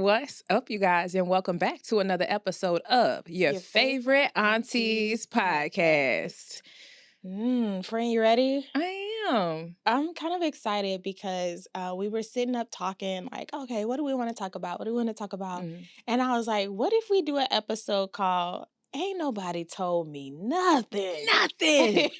What's up, you guys, and welcome back to another episode of your favorite Aunties podcast. Friend, you ready? I am. I'm kind of excited because we were sitting up talking like, okay, what do we want to talk about? What do we want to talk about? And I was like, what if we do an episode called Ain't Nobody Told Me Nothing? Nothing.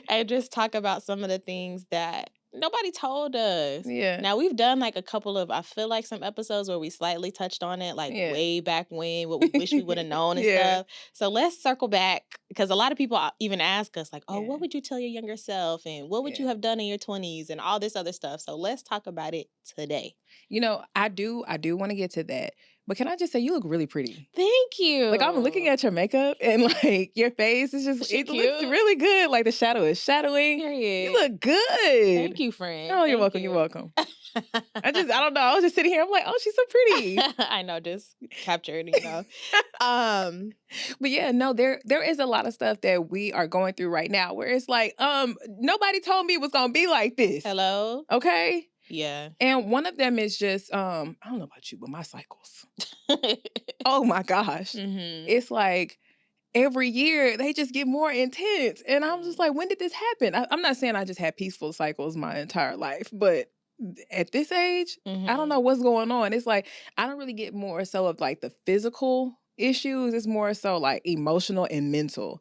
And just talk about some of the things that nobody told us. Yeah. Now, we've done like a couple of, I feel like some episodes where we slightly touched on it, like way back when, what we wish we would have known and stuff. So let's circle back because a lot of people even ask us like, oh, what would you tell your younger self? And what would you have done in your 20s and all this other stuff? So let's talk about it today. You know, I do want to get to that. But can I just say, you look really pretty. Thank you. Like, I'm looking at your makeup and, like, your face is just, it looks really good. Like, the shadow is shadowing. Period. You look good. Thank you, friend. Oh, you're welcome. You're welcome. I don't know. I was just sitting here. I'm like, oh, she's so pretty. I know, just captured, you know. But yeah, no, there is a lot of stuff that we are going through right now where it's like, nobody told me it was going to be like this. Hello? Okay? Yeah. And one of them is just, I don't know about you, but my cycles. Oh my gosh. Mm-hmm. It's like every year they just get more intense. And I'm just like, when did this happen? I'm not saying I just had peaceful cycles my entire life, but at this age, I don't know what's going on. It's like, I don't really get more so of like the physical issues. It's more so like emotional and mental.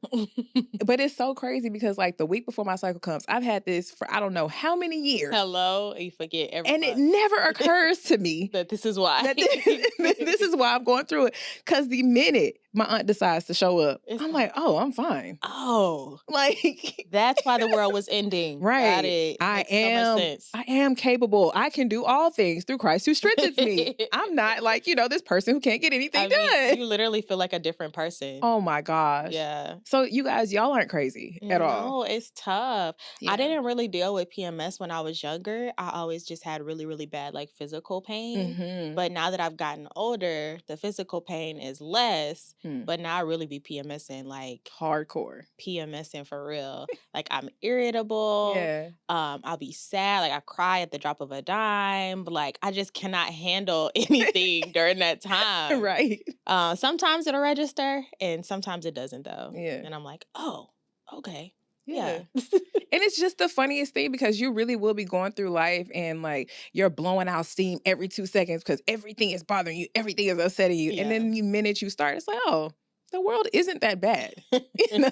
But it's so crazy because like the week before my cycle comes, I've had this for I don't know how many years. Hello, you forget everything. And it never occurs to me that this is why. This is why I'm going through it. Because the minute my aunt decides to show up, I'm like, oh, I'm fine. Oh. Like that's why the world was ending. Right. Got it. I am capable. I can do all things through Christ who strengthens me. I'm not like, this person who can't get anything done. You literally feel like a different person. Oh my gosh. Yeah. So you guys, y'all aren't crazy at all. No, it's tough. Yeah. I didn't really deal with PMS when I was younger. I always just had really, really bad like physical pain. Mm-hmm. But now that I've gotten older, the physical pain is less. But now I really be PMSing like hardcore. PMSing for real. Like I'm irritable. Yeah. I'll be sad. Like I cry at the drop of a dime. But like I just cannot handle anything during that time. Right. Sometimes it'll register and sometimes it doesn't though. Yeah. And I'm like, oh, okay. Yeah. And it's just the funniest thing because you really will be going through life and like you're blowing out steam every 2 seconds because everything is bothering you, everything is upsetting you. Yeah. And then the minute you start, it's like, oh, the world isn't that bad. And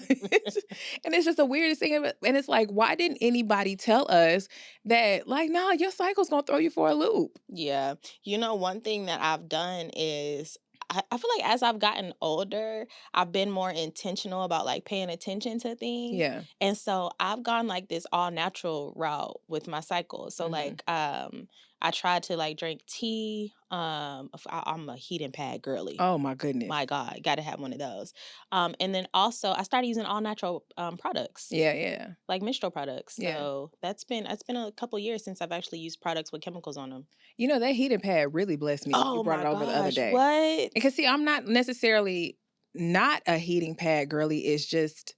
it's just the weirdest thing. And it's like, why didn't anybody tell us that, like, nah, your cycle's going to throw you for a loop? Yeah. One thing that I've done is I feel like as I've gotten older, I've been more intentional about like paying attention to things. Yeah. And so I've gone like this all natural route with my cycle. So like I tried to like drink tea. I'm a heating pad girly. Oh my goodness. My God, gotta have one of those. And then also I started using all natural products. Yeah. Like menstrual products. So it's been a couple years since I've actually used products with chemicals on them. That heating pad really blessed me. Oh, you brought it over the other day. What? Because see, I'm not necessarily not a heating pad girly. It's just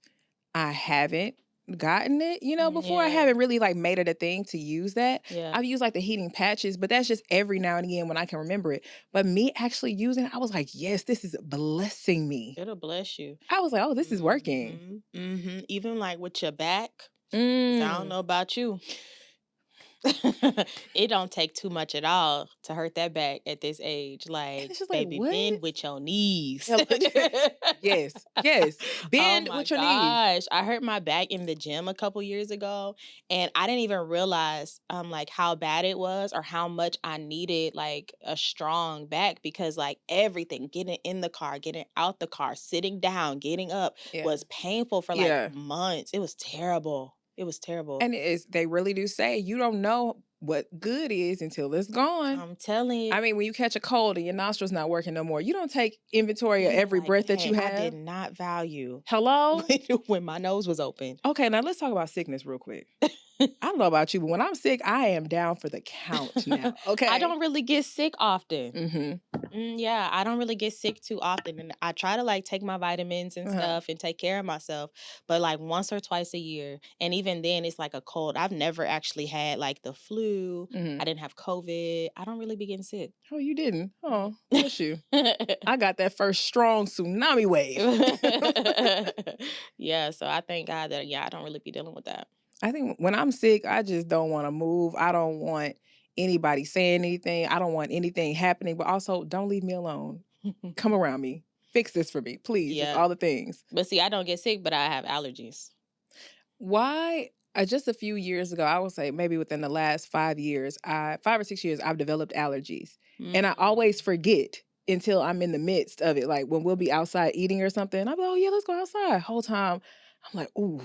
I haven't gotten it, before. I haven't really like made it a thing to use that. Yeah. I've used like the heating patches, but that's just every now and again when I can remember it. But me actually using it, I was like, yes, this is blessing me. It'll bless you. I was like, oh, this is working. Mm-hmm. Even like with your back. I don't know about you. It don't take too much at all to hurt that back at this age. Like, baby, bend with your knees. Yes. Bend with your knees. I hurt my back in the gym a couple years ago, and I didn't even realize like how bad it was or how much I needed like a strong back because like everything, getting in the car, getting out the car, sitting down, getting up was painful for like months. It was terrible. It was terrible. And they really do say you don't know what good is until it's gone. I'm telling you. I mean, when you catch a cold and your nostrils not working no more, you don't take inventory of every breath that you have. I did not value. Hello? When my nose was open. Okay, now let's talk about sickness real quick. I don't know about you, but when I'm sick, I am down for the count now. Okay. I don't really get sick often. Mm-hmm. Yeah, I don't really get sick too often, and I try to like take my vitamins and stuff and take care of myself, but like once or twice a year, and even then it's like a cold. I've never actually had like the flu. Mm-hmm. I didn't have COVID. I don't really be getting sick. Oh, you didn't? Oh, bless you. I got that first strong tsunami wave. Yeah, so I thank God that I don't really be dealing with that. I think when I'm sick, I just don't want to move. I don't want anybody saying anything. I don't want anything happening, but also don't leave me alone. Come around me. Fix this for me, please. Just Yeah. all the things. But see, I don't get sick, but I have allergies. Why? Just a few years ago, I would say maybe within the last 5 years, 5 or 6 years, I've developed allergies. And I always forget until I'm in the midst of it. Like when we'll be outside eating or something, I'm like, oh yeah, let's go outside. Whole time, I'm like, ooh,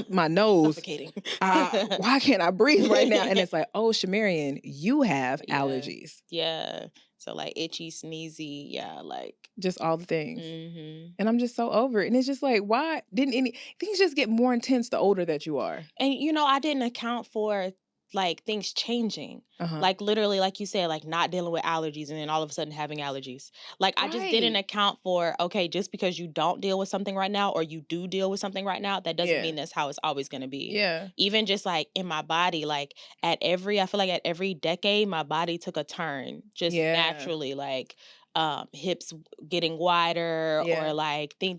my nose. Suffocating. Why can't I breathe right now? And it's like, oh, ShaMarian, you have allergies. Yeah. So like itchy, sneezy, like just all the things. Mm-hmm. And I'm just so over it. And it's just like, why didn't things just get more intense the older that you are? And I didn't account for like things changing. Like literally, like you said, like not dealing with allergies and then all of a sudden having allergies. Like I just didn't account for, okay, just because you don't deal with something right now or you do deal with something right now, that doesn't mean that's how it's always going to be. Yeah. Even just like in my body, like I feel like at every decade, my body took a turn just naturally, like hips getting wider or like things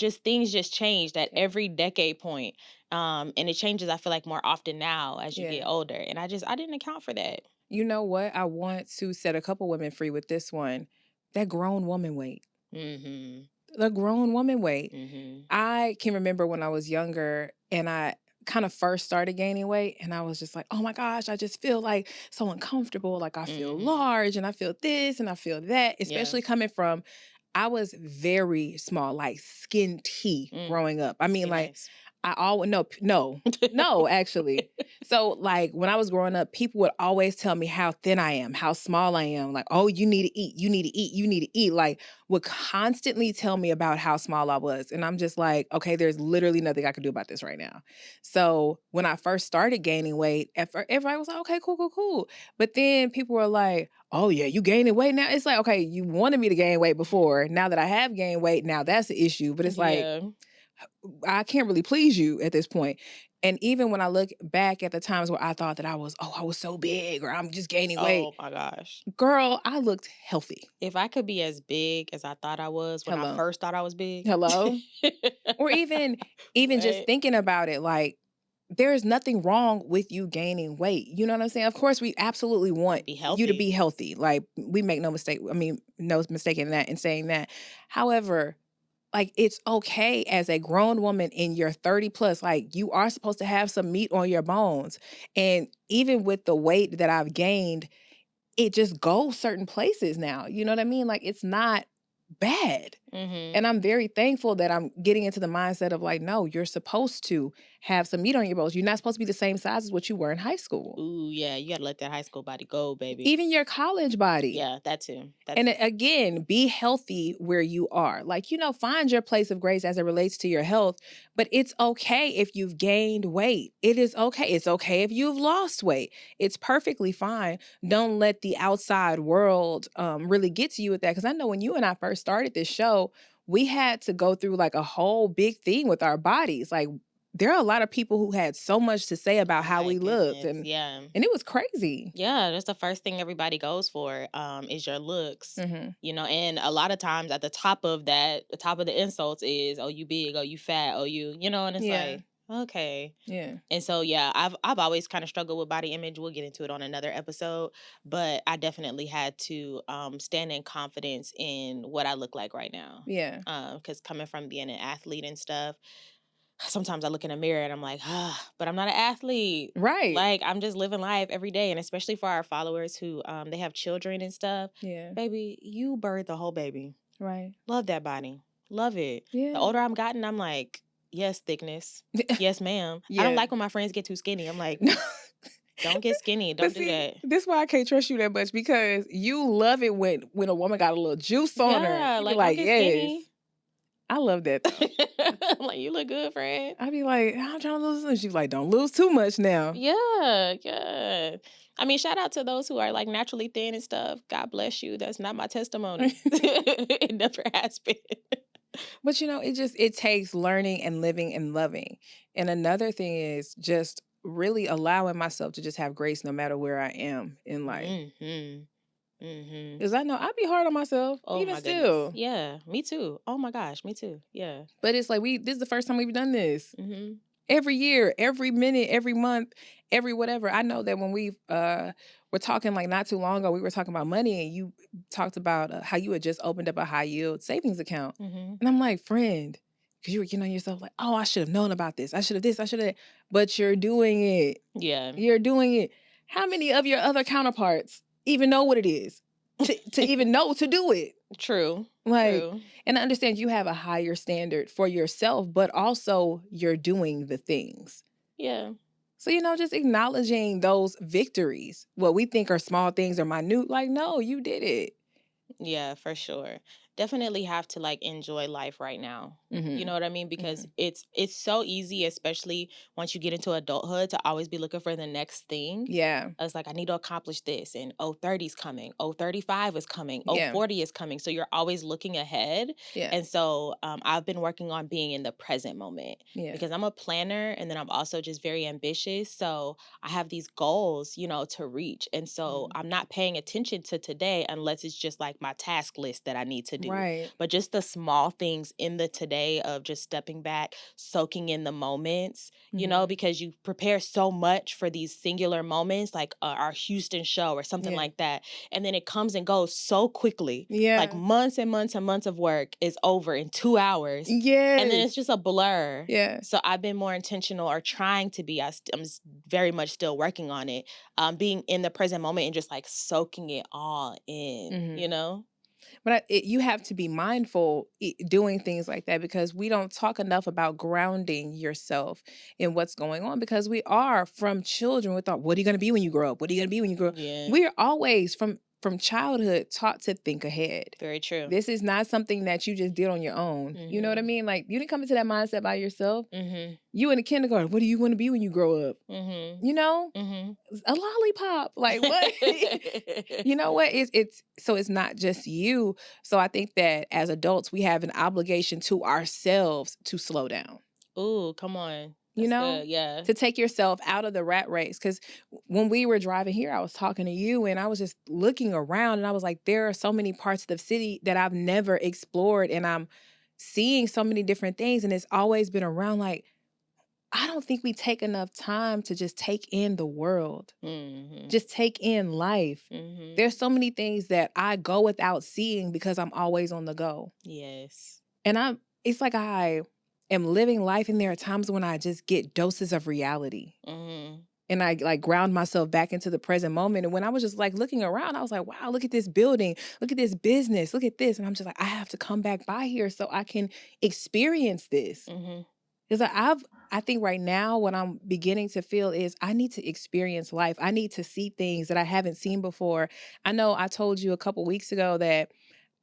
just changed at every decade point. And it changes, I feel like, more often now as you get older. And I didn't account for that. You know what? I want to set a couple women free with this one. That grown woman weight. Mm-hmm. The grown woman weight. Mm-hmm. I can remember when I was younger and I kind of first started gaining weight and I was just like, oh my gosh, I just feel like so uncomfortable. Like I feel large and I feel this and I feel that, especially coming from, I was very small, like skin tea growing up. I mean, like, nice. I always, no, actually. So like when I was growing up, people would always tell me how thin I am, how small I am. Like, oh, you need to eat, you need to eat, you need to eat. Like would constantly tell me about how small I was. And I'm just like, okay, there's literally nothing I can do about this right now. So when I first started gaining weight, everybody was like, okay, cool. But then people were like, oh yeah, you gaining weight now? It's like, okay, you wanted me to gain weight before. Now that I have gained weight, now that's the issue. But it's like, I can't really please you at this point. And even when I look back at the times where I thought that I was so big or I'm just gaining weight. Oh my gosh. Girl, I looked healthy. If I could be as big as I thought I was when I first thought I was big. Hello? Or even just thinking about it, like there is nothing wrong with you gaining weight. You know what I'm saying? Of course, we absolutely want you to be healthy. Like we make no mistake. I mean, no mistake in that, in saying that. However, like it's okay as a grown woman in your 30 plus, like you are supposed to have some meat on your bones. And even with the weight that I've gained, it just goes certain places now. You know what I mean? Like it's not bad. And I'm very thankful that I'm getting into the mindset of like, no, you're supposed to have some meat on your bones. You're not supposed to be the same size as what you were in high school. Ooh, yeah. You got to let that high school body go, baby. Even your college body. Yeah, that too. Again, be healthy where you are. Like, find your place of grace as it relates to your health. But it's okay if you've gained weight. It is okay. It's okay if you've lost weight. It's perfectly fine. Don't let the outside world really get to you with that. Because I know when you and I first started this show, we had to go through like a whole big thing with our bodies. Like there are a lot of people who had so much to say about how we looked. And it was crazy. Yeah, that's the first thing everybody goes for is your looks. And a lot of times at the top of that, the top of the insults is, oh, you big, oh, you fat, oh, and it's like, okay. Yeah. And so, I've always kind of struggled with body image. We'll get into it on another episode, but I definitely had to stand in confidence in what I look like right now. Yeah. Because coming from being an athlete and stuff, sometimes I look in a mirror and I'm like, but I'm not an athlete. Right. Like I'm just living life every day. And especially for our followers who they have children and stuff. Yeah. Baby, you birthed the whole baby. Right. Love that body. Love it. Yeah. The older I'm gotten, I'm like, yes, thickness. Yes, ma'am. I don't like when my friends get too skinny. I'm like, don't get skinny. Don't do that. This is why I can't trust you that much, because you love it when a woman got a little juice on her. Yeah, like yes. Skinny. I love that though. I'm like, you look good, friend. I'd be like, I'm trying to lose. And she's like, don't lose too much now. Yeah, yeah. I mean, shout out to those who are like naturally thin and stuff. God bless you. That's not my testimony. It never has been. But it takes learning and living and loving. And another thing is just really allowing myself to just have grace no matter where I am in life. Mm-hmm. Mm-hmm. Because I know I'd be hard on myself, Oh even my goodness. still. Yeah, me too. Oh my gosh, me too. Yeah. But it's like this is the first time we've done this. Mm-hmm. Every year, every minute, every month, every whatever. I know that when we were talking like not too long ago, we were talking about money and you talked about how you had just opened up a high yield savings account. Mm-hmm. And I'm like, friend, because you were getting on yourself like, oh, I should have known about this. I should have this, I should have that. But you're doing it. Yeah. You're doing it. How many of your other counterparts even know what it is to even know to do it? True. Like, True. and I understand you have a higher standard for yourself, but also you're doing the things. Yeah. So, just acknowledging those victories, what we think are small things or minute, like, no, you did it. Yeah, for sure. Definitely have to like enjoy life right now. Mm-hmm. You know what I mean? Because it's so easy, especially once you get into adulthood, to always be looking for the next thing. Yeah. It's like, I need to accomplish this, and 30 is coming, 35 is coming, Yeah. 40 is coming. So you're always looking ahead. Yeah. And so I've been working on being in the present moment because I'm a planner, and then I'm also just very ambitious. So I have these goals, to reach. And so I'm not paying attention to today unless it's just like my task list that I need to do. Right. But just the small things in the today of just stepping back, soaking in the moments, because you prepare so much for these singular moments, like our Houston show or something like that. And then it comes and goes so quickly. Yeah. Like months and months and months of work is over in 2 hours. Yes. And then it's just a blur. Yeah. So I've been more intentional, or trying to be. I'm very much still working on it. Being in the present moment and just like soaking it all in, But you have to be mindful doing things like that, because we don't talk enough about grounding yourself in what's going on, because we are from children. We thought, what are you going to be when you grow up? What are you going to be when you grow up? Yeah. We're always from childhood taught to think ahead. Very true. This is not something that you just did on your own. You know what I mean? Like, you didn't come into that mindset by yourself. You in the kindergarten, what do you want to be when you grow up? A lollipop. Like, what? You know what? It's not just you. So I think that as adults, we have an obligation to ourselves to slow down. Ooh, come on. That's good. Yeah. To take yourself out of the rat race. Because when we were driving here, I was talking to you and I was just looking around and I was like, there are so many parts of the city that I've never explored, and I'm seeing so many different things. And it's always been around, like, I don't think we take enough time to just take in the world, just take in life. There's so many things that I go without seeing because I'm always on the go. Yes. And it's like I am living life, and there are times when I just get doses of reality. And I like ground myself back into the present moment. And when I was just like looking around, I was like, wow, look at this building, look at this business, look at this. And I'm just like, I have to come back by here so I can experience this. Because I think right now what I'm beginning to feel is I need to experience life. I need to see things that I haven't seen before. I know I told you a couple weeks ago that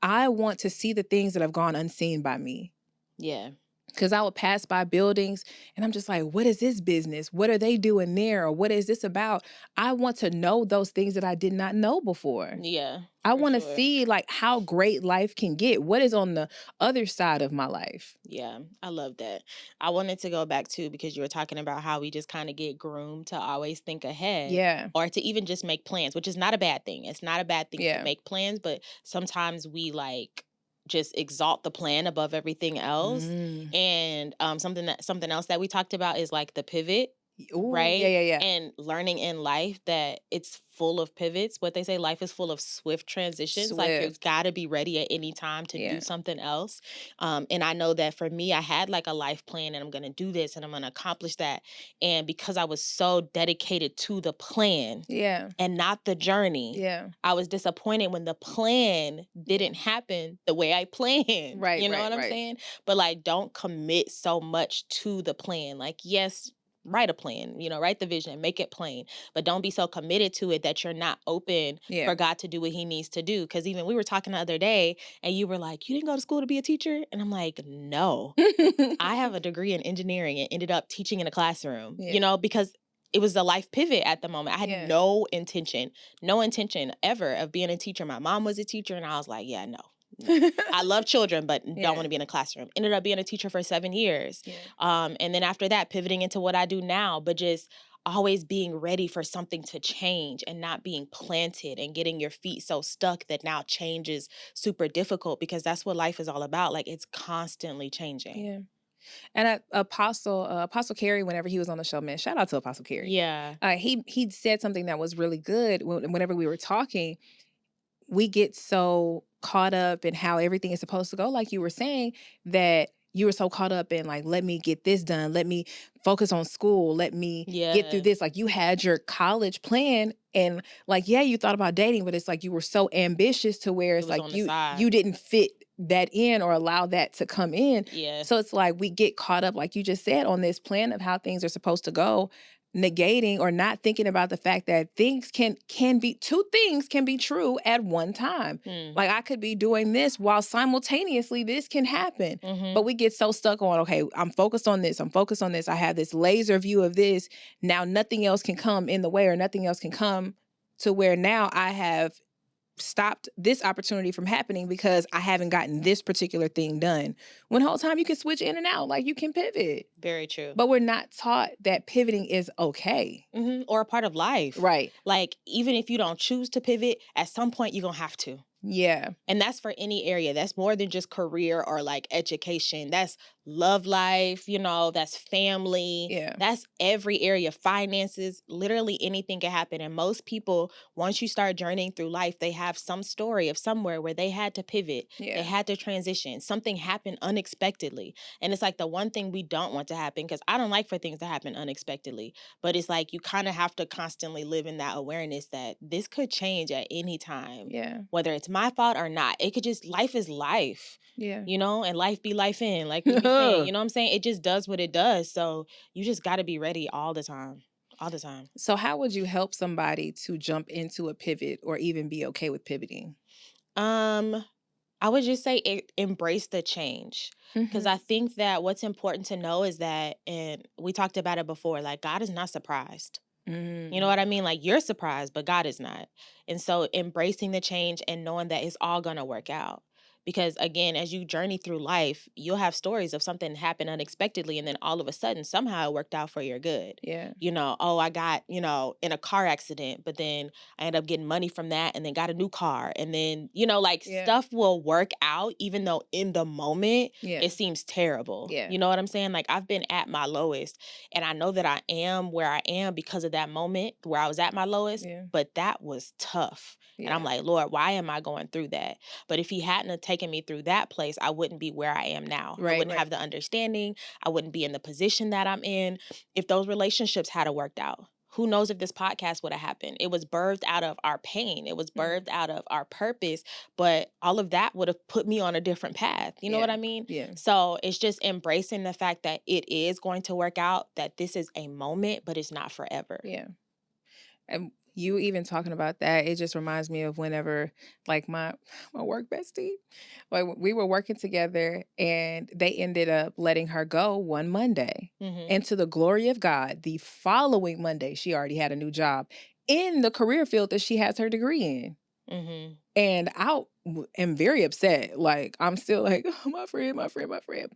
I want to see the things that have gone unseen by me. Yeah. Because I would pass by buildings and I'm just like, what is this business? What are they doing there? Or what is this about? I want to know those things that I did not know before. Yeah. I want to see like how great life can get. What is on the other side of my life? Yeah, I love that. I wanted to go back too, because you were talking about how we just kind of get groomed to always think ahead. Yeah. Or to even just make plans, which is not a bad thing. It's not a bad thing to make plans, but sometimes we like just exalt the plan above everything else. And something else that we talked about is like the pivot. Ooh, right? Yeah. And learning in life that it's full of pivots. What they say, life is full of swift transitions. Like you've got to be ready at any time to do something else. And I know that for me, I had like a life plan, and I'm going to do this and I'm going to accomplish that. And because I was so dedicated to the plan and not the journey, I was disappointed when the plan didn't happen the way I planned. Right. You know what I'm saying? But like, don't commit so much to the plan. Like, yes, write a plan, write the vision, make it plain, but don't be so committed to it that you're not open for God to do what he needs to do. Because even we were talking the other day and you were like, you didn't go to school to be a teacher? And I'm like, no, I have a degree in engineering and ended up teaching in a classroom, because it was a life pivot at the moment. I had no intention ever of being a teacher. My mom was a teacher and I was like, yeah, no. I love children, but don't want to be in a classroom. Ended up being a teacher for 7 years. And then after that, pivoting into what I do now, but just always being ready for something to change and not being planted and getting your feet so stuck that now change is super difficult, because that's what life is all about. Like, it's constantly changing. Yeah. And Apostle Carey, whenever he was on the show, man, shout out to Apostle Carey. Yeah. He said something that was really good whenever we were talking. We get so caught up in how everything is supposed to go, like you were saying, that you were so caught up in, like, let me get this done, let me focus on school, let me get through this. Like, you had your college plan, and like, yeah, you thought about dating, but it's like you were so ambitious to where it's like you didn't fit that in or allow that to come in. Yeah. So it's like we get caught up, like you just said, on this plan of how things are supposed to go, negating or not thinking about the fact that things can be, two things can be true at one time. Like, I could be doing this while simultaneously this can happen. But we get so stuck on, okay, I'm focused on this. I have this laser view of this. Now nothing else can come in the way, or nothing else can come to where now I have stopped this opportunity from happening because I haven't gotten this particular thing done. When the whole time you can switch in and out, like, you can pivot. Very true. But we're not taught that pivoting is okay. Or a part of life. Right. Like, even if you don't choose to pivot, at some point you're going to have to. Yeah. And that's for any area. That's more than just career or like education. That's love life, that's family. Yeah. That's every area. Finances, literally anything can happen. And most people, once you start journeying through life, they have some story of somewhere where they had to pivot. Yeah. They had to transition. Something happened unexpectedly. And it's like the one thing we don't want to happen, because I don't like for things to happen unexpectedly. But it's like you kind of have to constantly live in that awareness that this could change at any time. Yeah. Whether it's my fault or not, it could just, life is life. Yeah. And life be life in, like we be saying, you know what I'm saying? It just does what it does. So you just got to be ready all the time. All the time. So how would you help somebody to jump into a pivot or even be okay with pivoting? I would just say embrace the change. Because I think that what's important to know is that, and we talked about it before, like, God is not surprised. You know what I mean? Like, you're surprised, but God is not. And so embracing the change and knowing that it's all going to work out. Because again, as you journey through life, you'll have stories of something happened unexpectedly, and then all of a sudden, somehow it worked out for your good. Yeah. I got, in a car accident, but then I ended up getting money from that and then got a new car. And then, stuff will work out, even though in the moment it seems terrible. Yeah. You know what I'm saying? Like, I've been at my lowest, and I know that I am where I am because of that moment where I was at my lowest, but that was tough. And I'm like, Lord, why am I going through that? But if he hadn't have taken me through that place, I wouldn't be where I am now. I wouldn't have the understanding. I wouldn't be in the position that I'm in. If those relationships had worked out, who knows if this podcast would have happened? It was birthed out of our pain. It was birthed out of our purpose. But all of that would have put me on a different path. You know what I mean? Yeah. So it's just embracing the fact that it is going to work out, that this is a moment, but it's not forever. Yeah. And you even talking about that, it just reminds me of whenever, like, my work bestie, like, we were working together and they ended up letting her go one Monday. And to the glory of God, the following Monday, she already had a new job in the career field that she has her degree in. And I am very upset. Like, I'm still like, oh, my friend.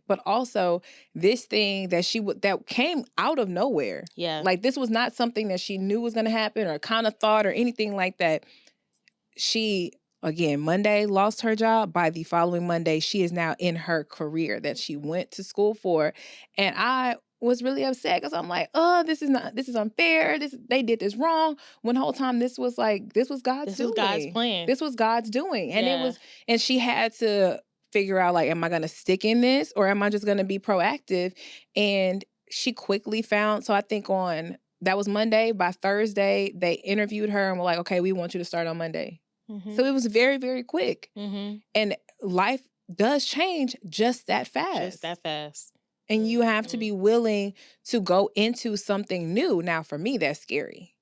But also this thing that that came out of nowhere. Yeah. Like, this was not something that she knew was going to happen or kind of thought or anything like that. She, again, Monday lost her job. By the following Monday, she is now in her career that she went to school for. And I was really upset because I'm like, oh, this is unfair. They did this wrong. When the whole time this was God's doing. This was God's plan. This was God's doing. And and she had to figure out, like, am I going to stick in this or am I just going to be proactive? And she quickly found, so I think that was Monday. By Thursday, they interviewed her and were like, okay, we want you to start on Monday. So it was very, very quick. And life does change just that fast. Just that fast. And you have to be willing to go into something new. Now, for me, that's scary.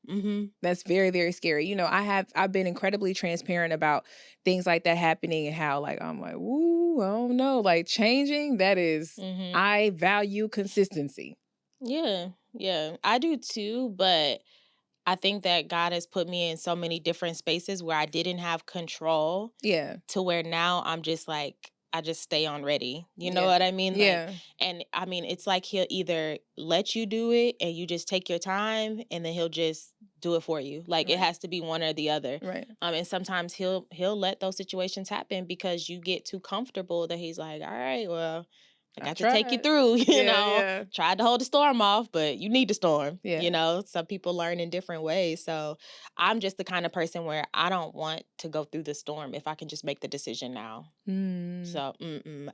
That's very, very scary. You know, I've been incredibly transparent about things like that happening and how like I'm like, ooh, I don't know, like changing. That is, I value consistency. Yeah, yeah, I do too. But I think that God has put me in so many different spaces where I didn't have control. Yeah. To where now I'm just like, I just stay on ready. You know what I mean? Yeah. Like, and I mean, it's like he'll either let you do it and you just take your time, and then he'll just do it for you. Like it has to be one or the other. Right. And sometimes he'll let those situations happen because you get too comfortable that he's like, all right, well, I got to take you through, you know, tried to hold the storm off, but you need the storm, you know, some people learn in different ways. So I'm just the kind of person where I don't want to go through the storm if I can just make the decision now. So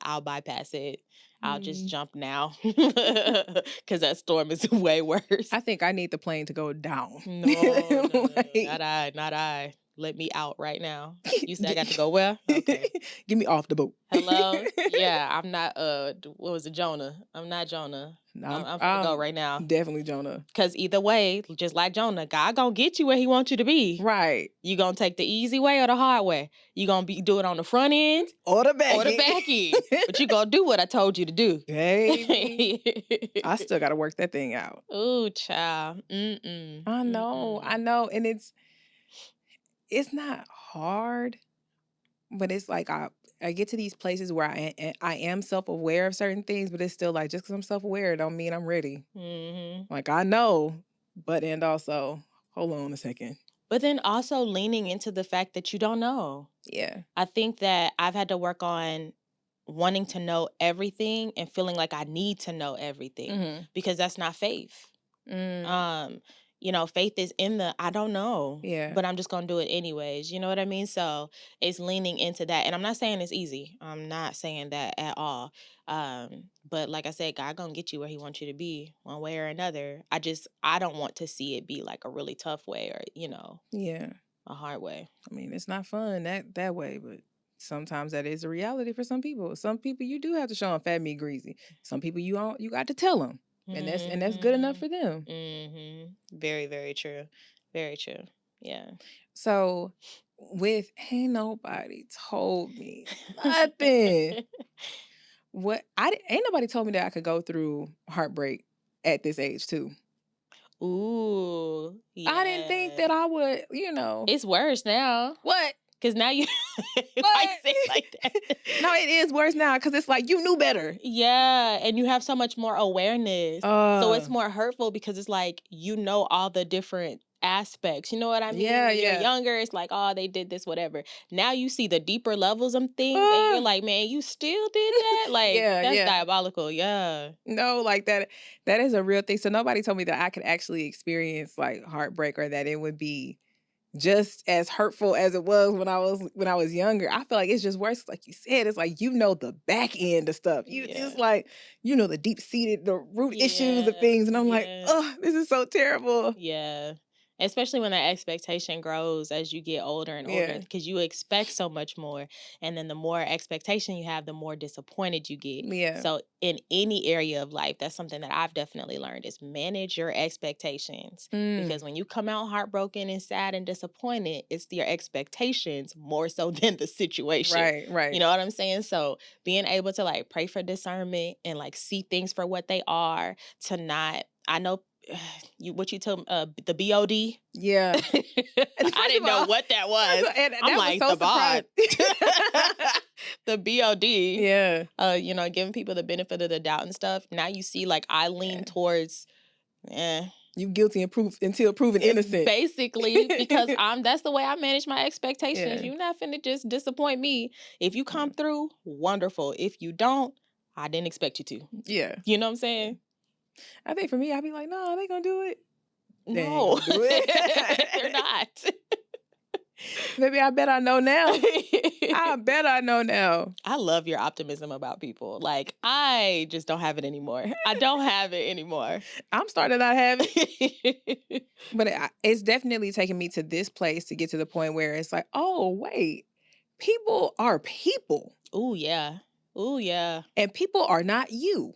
I'll bypass it. I'll just jump now because that storm is way worse. I think I need the plane to go down. No, not I. Let me out right now. You said I got to go where? Okay. Get me off the boat. Hello? Yeah, I'm not, what was it, Jonah? I'm not Jonah. No, I'm gonna go right now. Definitely Jonah. Because either way, just like Jonah, God gonna get you where he wants you to be. Right. You gonna take the easy way or the hard way? You gonna do it on the front end? Or the back end. But you gonna do what I told you to do. Baby. I still gotta work that thing out. Ooh, child. I know. And it's not hard, but it's like I get to these places where I am self-aware of certain things, but it's still like, just because I'm self-aware don't mean I'm ready. Like I know, but and also, hold on a second. But then also leaning into the fact that you don't know. Yeah. I think that I've had to work on wanting to know everything and feeling like I need to know everything because that's not faith. You know, faith is in the, I don't know, but I'm just going to do it anyways. You know what I mean? So it's leaning into that. And I'm not saying it's easy. I'm not saying that at all. But like I said, God going to get you where he wants you to be one way or another. I don't want to see it be like a really tough way or, you know, a hard way. I mean, it's not fun that way, but sometimes that is a reality for some people. Some people you do have to show them fat, meat, greasy. Some people you got to tell them. And that's good enough for them. Very, very true. Very true. Yeah. So ain't nobody told me nothing. Ain't nobody told me that I could go through heartbreak at this age too. Ooh. Yeah. I didn't think that I would, you know. It's worse now. What? Because now you I say it like that. No, it is worse now because it's like you knew better. Yeah, and you have so much more awareness. So it's more hurtful because it's like you know all the different aspects. You know what I mean? Yeah, when you're younger, it's like, oh, they did this, whatever. Now you see the deeper levels of things and you're like, man, you still did that? Like, that's diabolical. Yeah. No, like that is a real thing. So nobody told me that I could actually experience like heartbreak or that it would be just as hurtful as it was when I was younger. I feel like it's just worse. Like you said, it's like, you know, the back end of stuff. It's like, you know, the deep-seated, the root issues of things. And I'm like, oh, this is so terrible. Yeah. Especially when that expectation grows as you get older and older, because you expect so much more. And then the more expectation you have, the more disappointed you get. Yeah. So in any area of life, that's something that I've definitely learned is manage your expectations. Because when you come out heartbroken and sad and disappointed, it's your expectations more so than the situation. Right. You know what I'm saying? So being able to like pray for discernment and like see things for what they are, to not, I know what you told the BOD. Yeah. I didn't know what that was. And I'm that like, was so the bod. The BOD. Yeah. You know, giving people the benefit of the doubt and stuff. Now you see, like, I lean towards you guilty until proven innocent. Basically, because that's the way I manage my expectations. You're not finna just disappoint me. If you come through, wonderful. If you don't, I didn't expect you to. Yeah. You know what I'm saying? I think for me, I'd be like, no, they gonna do it. No, they're not. Maybe I bet I know now. I bet I know now. I love your optimism about people. Like, I just don't have it anymore. I don't have it anymore. I'm starting to not have it. But it's definitely taken me to this place to get to the point where it's like, oh, wait, people are people. Oh, yeah. Ooh, yeah. And people are not you.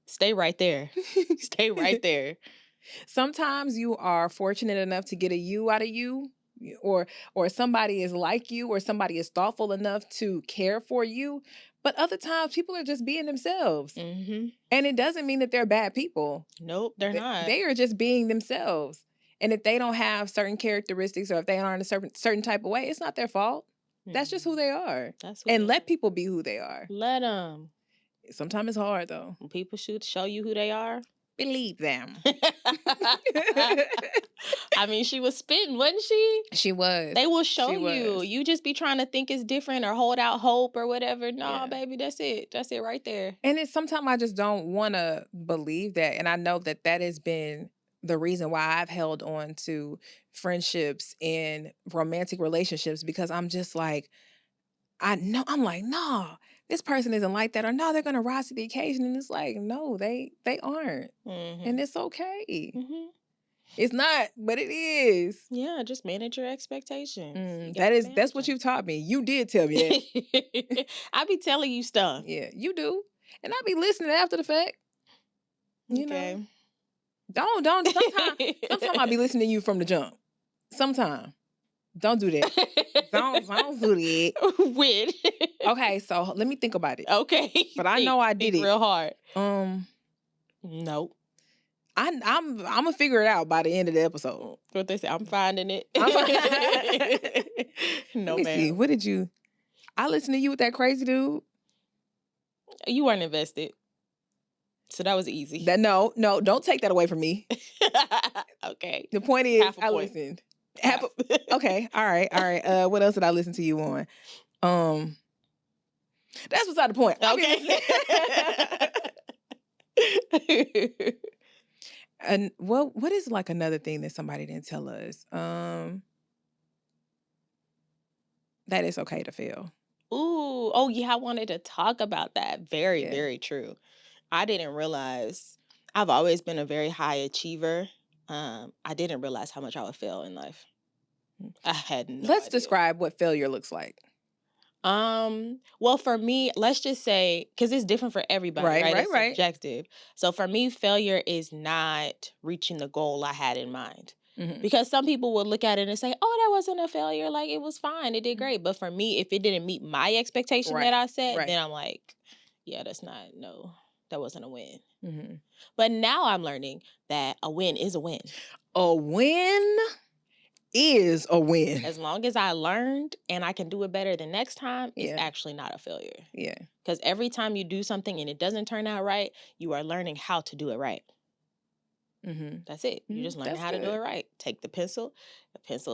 Stay right there. Stay right there. Sometimes you are fortunate enough to get a you out of you, or somebody is like you, or somebody is thoughtful enough to care for you. But other times people are just being themselves. And it doesn't mean that they're bad people. Nope, they're not. They are just being themselves. And if they don't have certain characteristics, or if they aren't a certain type of way, it's not their fault. That's just who they are. Let people be who they are. Let them. Sometimes it's hard, though. When people should show you who they are, believe them. I mean, she was spitting, wasn't she? She was. They will show you. You just be trying to think it's different or hold out hope or whatever. No, baby, that's it. That's it right there. And it's sometimes I just don't want to believe that. And I know that has been the reason why I've held on to friendships and romantic relationships, because I'm just like, I'm like, no, this person isn't like that, or no, they're going to rise to the occasion. And it's like, no, they aren't. And it's okay. It's not, but it is. Yeah, just manage your expectations. That's what you've taught me. You did tell me that. I be telling you stuff. Yeah, you do. And I be listening after the fact. You know. Don't. Sometimes I be listening to you from the jump. Sometimes. Don't do that. don't do that. When? Okay, so let me think about it. Okay. But I know I did it real hard. Nope. I'm gonna figure it out by the end of the episode. What they say? I'm finding it. No, let me see. What did you? I listened to you with that crazy dude. You weren't invested, so that was easy. No, don't take that away from me. Okay. The point is, I listened. Okay. All right. What else did I listen to you on? That's beside the point. Okay. And what is like another thing that somebody didn't tell us? That it's okay to fail. Ooh. Oh yeah, I wanted to talk about that. Very, very true. I didn't realize I've always been a very high achiever. I didn't realize how much I would fail in life. I had no Let's idea. describe what failure looks like. Well, for me, let's just say, because it's different for everybody, right? It's subjective. So for me, failure is not reaching the goal I had in mind. Because some people will look at it and say, oh, that wasn't a failure. Like, it was fine. It did great. But for me, if it didn't meet my expectation that I set, then I'm like, yeah, that wasn't a win. But now I'm learning that a win is a win. A win is a win. As long as I learned and I can do it better the next time, it's actually not a failure. Yeah. Because every time you do something and it doesn't turn out right, you are learning how to do it right. That's it. You're just learning how to do it right. Take the pencil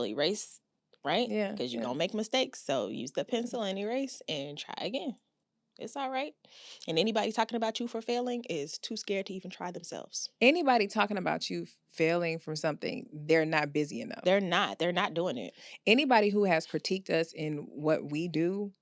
erase, right? Yeah. Because you're going to make mistakes. So use the pencil and erase and try again. It's all right. And anybody talking about you for failing is too scared to even try themselves. Anybody talking about you failing from something, they're not busy enough. They're not doing it. Anybody who has critiqued us in what we do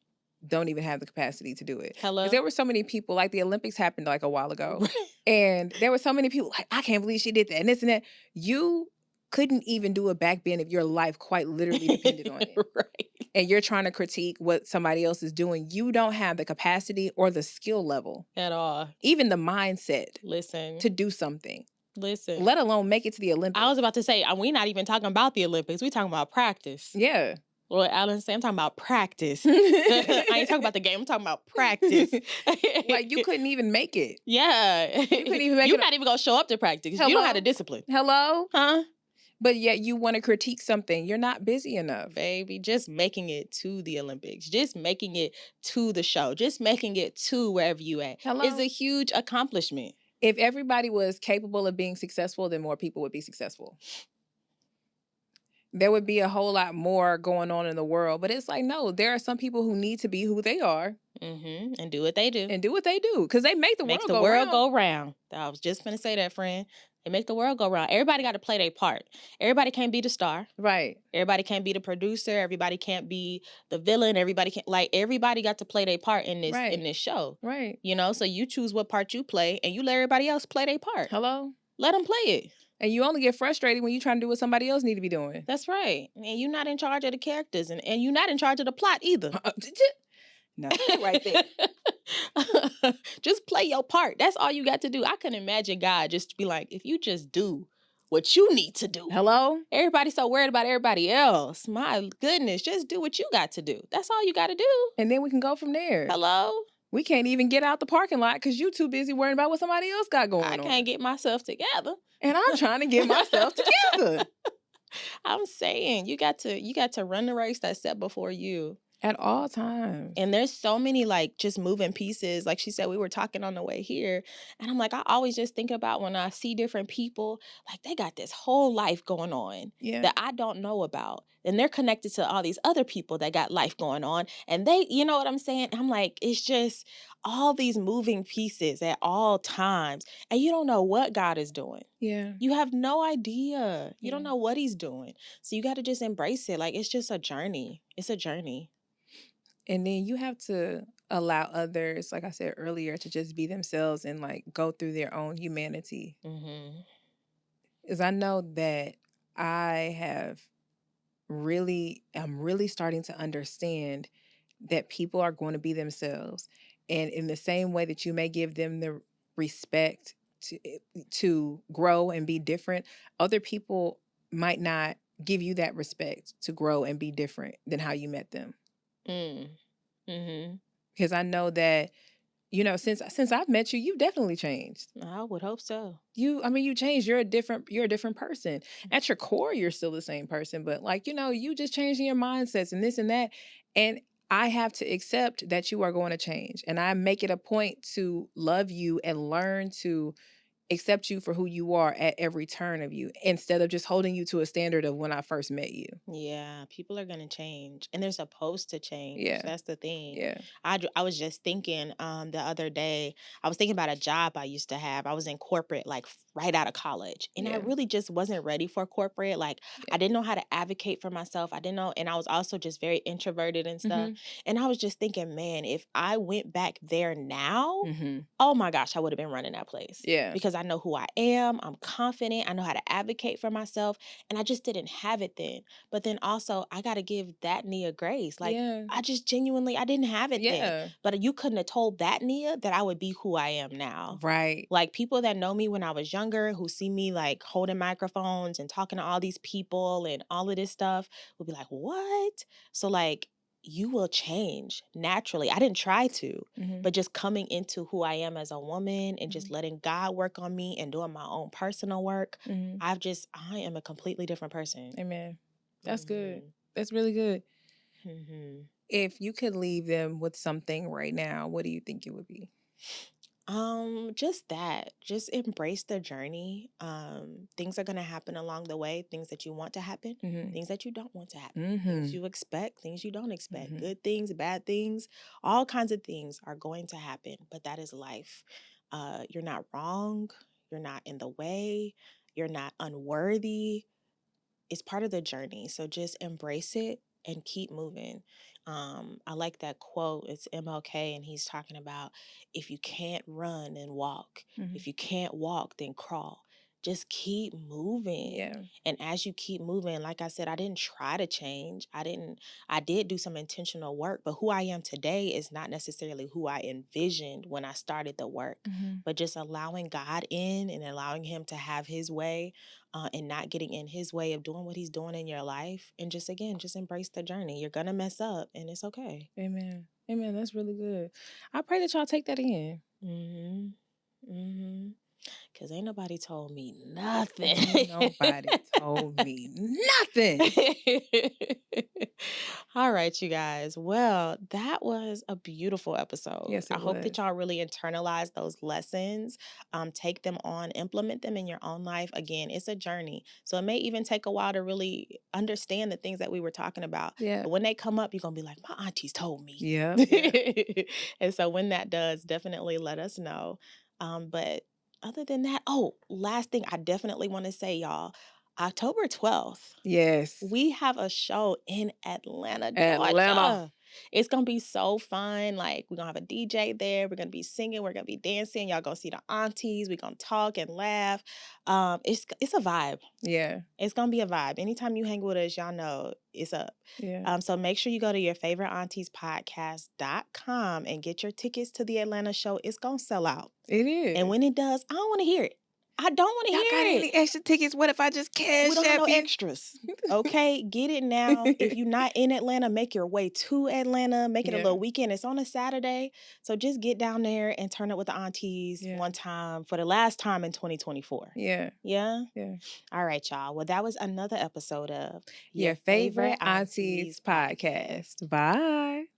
don't even have the capacity to do it. Hello? There were so many people, like the Olympics happened like a while ago. And there were so many people like, I can't believe she did that and this and that. You couldn't even do a backbend if your life quite literally depended on it. Right. And you're trying to critique what somebody else is doing. You don't have the capacity or the skill level. At all. Even the mindset. Listen. To do something. Listen. Let alone make it to the Olympics. I was about to say, we're not even talking about the Olympics. We're talking about practice. Yeah. Lord Alan said, I'm talking about practice. I ain't talking about the game. I'm talking about practice. Like, you couldn't even make it. Yeah. You couldn't even make it. You're not even going to show up to practice. Hello? You don't have the discipline. Hello? Huh? But yet you want to critique something. You're not busy enough. Baby, just making it to the Olympics. Just making it to the show. Just making it to wherever you at. Hello? Is a huge accomplishment. If everybody was capable of being successful, then more people would be successful. There would be a whole lot more going on in the world. But it's like, no, there are some people who need to be who they are. And do what they do. Because they make the world go round. I was just going to say that, friend. They make the world go round. Everybody got to play their part. Everybody can't be the star. Right. Everybody can't be the producer. Everybody can't be the villain. Everybody got to play their part in this show. Right. You know, so you choose what part you play and you let everybody else play their part. Hello? Let them play it. And you only get frustrated when you're trying to do what somebody else need to be doing. That's right. And you're not in charge of the characters and you're not in charge of the plot either. Now, that right there. Just play your part. That's all you got to do. I can imagine God just be like, if you just do what you need to do. Hello? Everybody's so worried about everybody else. My goodness, just do what you got to do. That's all you got to do. And then we can go from there. Hello? We can't even get out the parking lot because you too busy worrying about what somebody else got going on. I can't get myself together. And I'm trying to get myself together. I'm saying you got to run the race that's set before you. At all times. And there's so many like just moving pieces. Like she said, we were talking on the way here. And I'm like, I always just think about when I see different people, like they got this whole life going on that I don't know about. And they're connected to all these other people that got life going on. And they, you know what I'm saying? I'm like, it's just all these moving pieces at all times. And you don't know what God is doing. Yeah. You have no idea. You don't know what he's doing. So you got to just embrace it. Like, it's just a journey. It's a journey. And then you have to allow others, like I said earlier, to just be themselves and like go through their own humanity. Because I know that I'm really starting to understand that people are going to be themselves. And in the same way that you may give them the respect to grow and be different, other people might not give you that respect to grow and be different than how you met them. Because I know that, you know, since I've met you, you've definitely changed. I would hope so. You changed. You're a different person. At your core, you're still the same person, but like, you know, you just changing your mindsets and this and that. And I have to accept that you are going to change. And I make it a point to love you and learn to accept you for who you are at every turn of you, instead of just holding you to a standard of when I first met you. Yeah, people are going to change, and they're supposed to change. Yeah. That's the thing. Yeah. I was just thinking the other day, I was thinking about a job I used to have. I was in corporate, like right out of college, and I really just wasn't ready for corporate. Like, I didn't know how to advocate for myself. I didn't know, and I was also just very introverted and stuff. And I was just thinking, man, if I went back there now, oh my gosh, I would have been running that place. Yeah. Because I know who I am. I'm confident. I know how to advocate for myself. And I just didn't have it then. But then also, I got to give that Nia grace. Like, I just genuinely, I didn't have it then. But you couldn't have told that Nia that I would be who I am now. Right. Like, people that know me when I was younger, who see me like holding microphones and talking to all these people and all of this stuff, would be like, what? So like, you will change naturally. I didn't try to, but just coming into who I am as a woman and just letting God work on me and doing my own personal work, I am a completely different person. Amen. That's good. That's really good. If you could leave them with something right now, what do you think it would be? Just that. Just embrace the journey. Things are gonna happen along the way, things that you want to happen, things that you don't want to happen, things you expect, things you don't expect, good things, bad things, all kinds of things are going to happen, but that is life. You're not wrong, you're not in the way, you're not unworthy. It's part of the journey. So just embrace it and keep moving. I like that quote. It's MLK, and he's talking about, if you can't run, then walk. If you can't walk, then crawl. Just keep moving. Yeah. And as you keep moving, like I said, I didn't try to change. I did do some intentional work, but who I am today is not necessarily who I envisioned when I started the work. But just allowing God in and allowing him to have his way, and not getting in his way of doing what he's doing in your life. And just, again, just embrace the journey. You're going to mess up, and it's okay. Amen. Amen. That's really good. I pray that y'all take that in. Because ain't nobody told me nothing. Ain't nobody told me nothing. All right, you guys. Well, that was a beautiful episode. Yes, I hope that y'all really internalize those lessons, take them on, implement them in your own life. Again, it's a journey. So it may even take a while to really understand the things that we were talking about. Yeah. But when they come up, you're going to be like, my aunties told me. Yeah. And so when that does, definitely let us know. But other than that, last thing I definitely want to say, y'all, October 12th. Yes. We have a show in Atlanta, Georgia. It's gonna be so fun. Like, we're gonna have a DJ there. We're gonna be singing. We're gonna be dancing. Y'all gonna see the aunties. We're gonna talk and laugh. It's a vibe. Yeah. It's gonna be a vibe. Anytime you hang with us, y'all know it's up. Yeah. So make sure you go to yfauntiespodcast.com and get your tickets to the Atlanta show. It's gonna sell out. It is. And when it does, I don't want to hear it. I don't want to Y'all hear got it. any extra tickets? What if I just cash We don't have no you? extras. Okay, get it now. If you're not in Atlanta, make your way to Atlanta. Make it a Yeah. little weekend. It's on a Saturday. So just get down there and turn up with the aunties Yeah. one time for the last time in 2024. Yeah. Yeah? Yeah. All right, y'all. Well, that was another episode of Your favorite Aunties podcast. Bye.